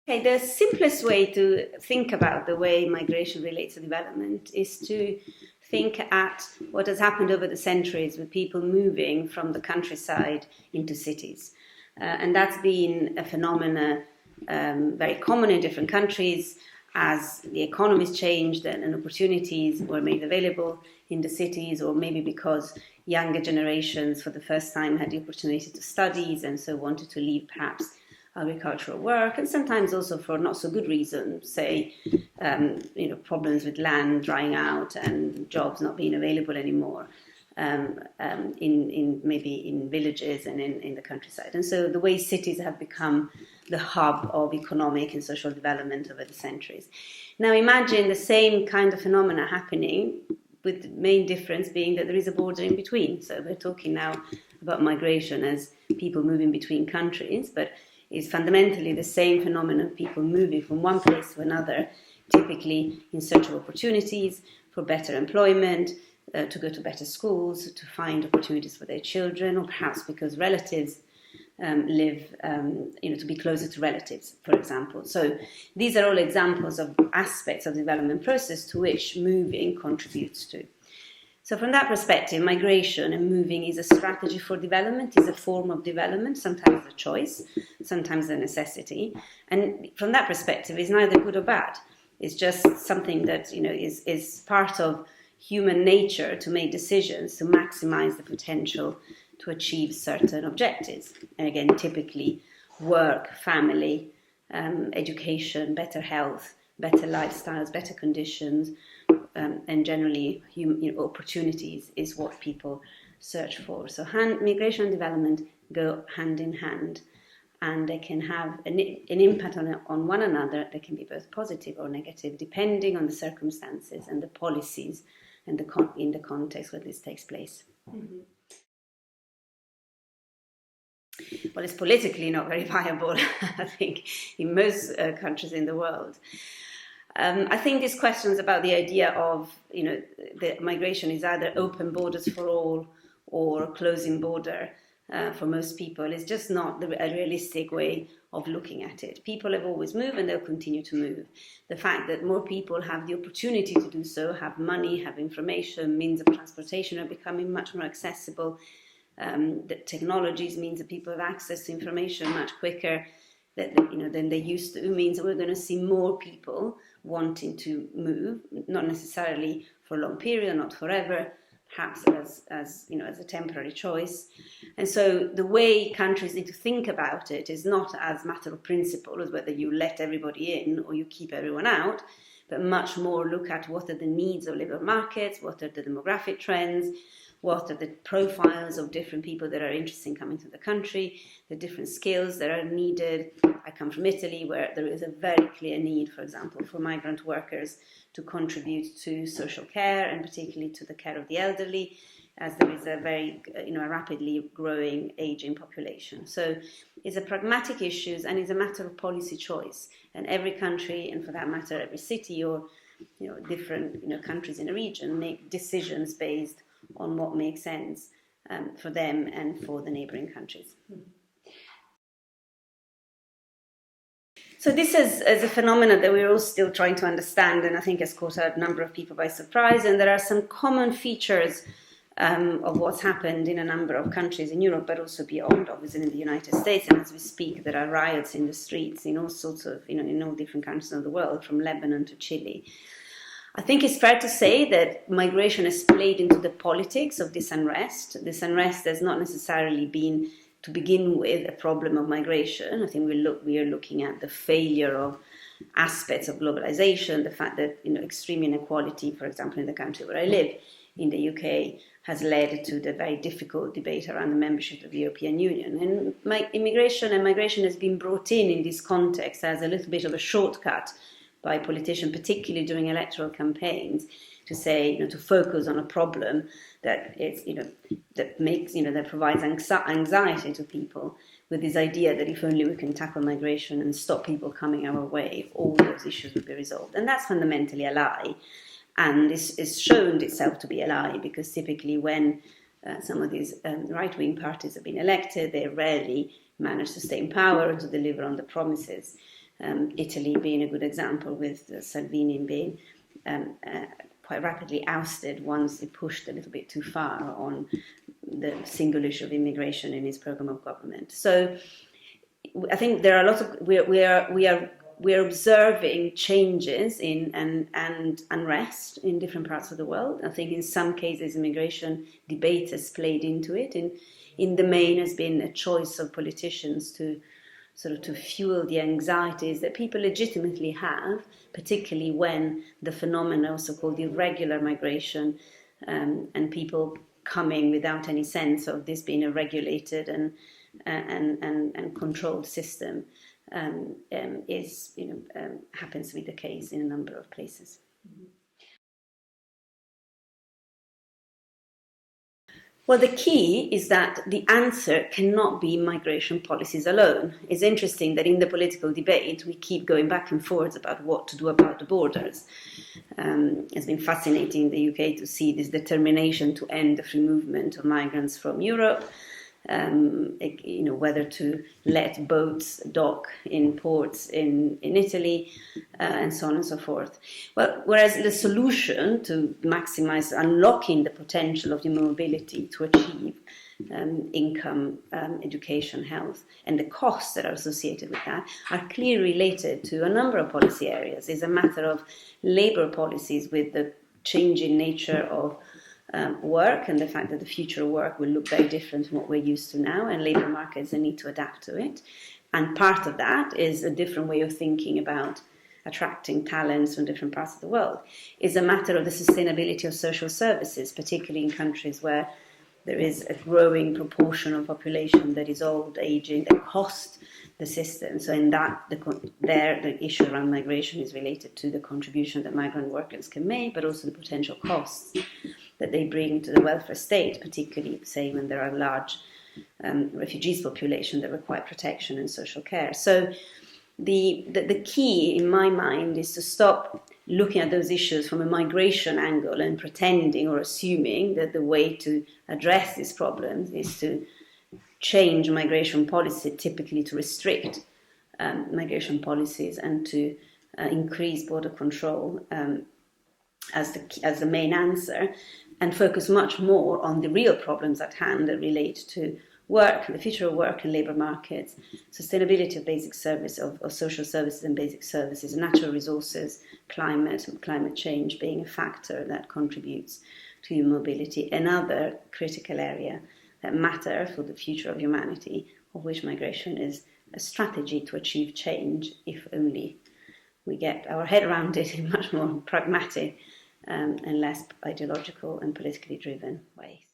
Okay, the simplest way to think about the way migration relates to development is to think at what has happened over the centuries with people moving from the countryside into cities. And that's been a phenomenon very common in different countries as the economies changed and opportunities were made available in the cities, or maybe because younger generations for the first time had the opportunity to study and so wanted to leave perhaps agricultural work, and sometimes also for not so good reasons, say, problems with land drying out and jobs not being available anymore maybe in villages and in the countryside. And so the way cities have become the hub of economic and social development over the centuries. Now imagine the same kind of phenomena happening, with the main difference being that there is a border in between. So we're talking now about migration as people moving between countries, but is fundamentally the same phenomenon, people moving from one place to another, typically in search of opportunities for better employment, to go to better schools, to find opportunities for their children, or perhaps because relatives live, to be closer to relatives, for example. So these are all examples of aspects of the development process to which moving contributes to. So from that perspective, migration and moving is a strategy for development, is a form of development, sometimes a choice, sometimes a necessity. And from that perspective, it's neither good or bad. It's just something that is part of human nature to make decisions to maximize the potential to achieve certain objectives. And again, typically work, family, education, better health, better lifestyles, better conditions, and generally opportunities is what people search for. So migration and development go hand in hand, and they can have an impact on one another that can be both positive or negative, depending on the circumstances and the policies and in the context where this takes place. Mm-hmm. Well, it's politically not very viable, I think, in most countries in the world. I think these questions about the idea of, that migration is either open borders for all or closing border for most people is just not a realistic way of looking at it. People have always moved and they'll continue to move. The fact that more people have the opportunity to do so, have money, have information, means of transportation are becoming much more accessible. That technologies means that people have access to information much quicker than they used to, means that we're going to see more people wanting to move, not necessarily for a long period, not forever, perhaps as a temporary choice. And so the way countries need to think about it is not as a matter of principle, as whether you let everybody in or you keep everyone out, but much more look at what are the needs of labour markets, what are the demographic trends, what are the profiles of different people that are interested in coming to the country, the different skills that are needed. I come from Italy, where there is a very clear need, for example, for migrant workers to contribute to social care, and particularly to the care of the elderly, as there is a very, a rapidly growing aging population. So it's a pragmatic issue, and it's a matter of policy choice. And every country, and for that matter, every city or different countries in a region, make decisions based on what makes sense for them and for the neighbouring countries. So this is a phenomenon that we're all still trying to understand, and I think has caught a number of people by surprise. And there are some common features of what's happened in a number of countries in Europe, but also beyond, obviously in the United States. And as we speak, there are riots in the streets in all sorts of, in all different countries of the world, from Lebanon to Chile. I think it's fair to say that migration has played into the politics of this unrest. This unrest has not necessarily been, to begin with, a problem of migration. I think we are looking at the failure of aspects of globalization, the fact that extreme inequality, for example, in the country where I live, in the UK, has led to the very difficult debate around the membership of the European Union. And immigration and migration has been brought in this context as a little bit of a shortcut by politicians, particularly during electoral campaigns, to say, to focus on a problem that is, that makes, that provides anxiety to people, with this idea that if only we can tackle migration and stop people coming our way, all those issues will be resolved. And that's fundamentally a lie. And it's shown itself to be a lie, because typically when some of these right-wing parties have been elected, they rarely manage to stay in power and to deliver on the promises Italy being a good example, with Salvini being quite rapidly ousted once he pushed a little bit too far on the single issue of immigration in his program of government. So I think there are lots of we are observing changes in and unrest in different parts of the world. I think in some cases immigration debate has played into it. In the main has been a choice of politicians to fuel the anxieties that people legitimately have, particularly when the phenomena of so-called irregular migration and people coming without any sense of this being a regulated and controlled system happens to be the case in a number of places. Well, the key is that the answer cannot be migration policies alone. It's interesting that in the political debate, we keep going back and forth about what to do about the borders. It's been fascinating in the UK to see this determination to end the free movement of migrants from Europe, whether to let boats dock in ports in Italy, and so on and so forth. Well, whereas the solution to maximize unlocking the potential of human mobility to achieve income, education, health, and the costs that are associated with that are clearly related to a number of policy areas. It's a matter of labour policies with the changing nature of work and the fact that the future of work will look very different from what we're used to now, and labour markets need to adapt to it. And part of that is a different way of thinking about attracting talents from different parts of the world. It's a matter of the sustainability of social services, particularly in countries where there is a growing proportion of population that is old, aging, that cost the system. So in that, the issue around migration is related to the contribution that migrant workers can make, but also the potential costs that they bring to the welfare state, particularly, say, when there are large refugees population that require protection and social care. So the key, in my mind, is to stop looking at those issues from a migration angle and pretending or assuming that the way to address these problems is to change migration policy, typically to restrict migration policies and to increase border control as the main answer, and focus much more on the real problems at hand that relate to work, the future of work and labour markets, sustainability of basic service, of social services and basic services, natural resources, climate change being a factor that contributes to human mobility, another critical area that matter for the future of humanity, of which migration is a strategy to achieve change, if only we get our head around it in much more pragmatic and less ideological and politically driven ways.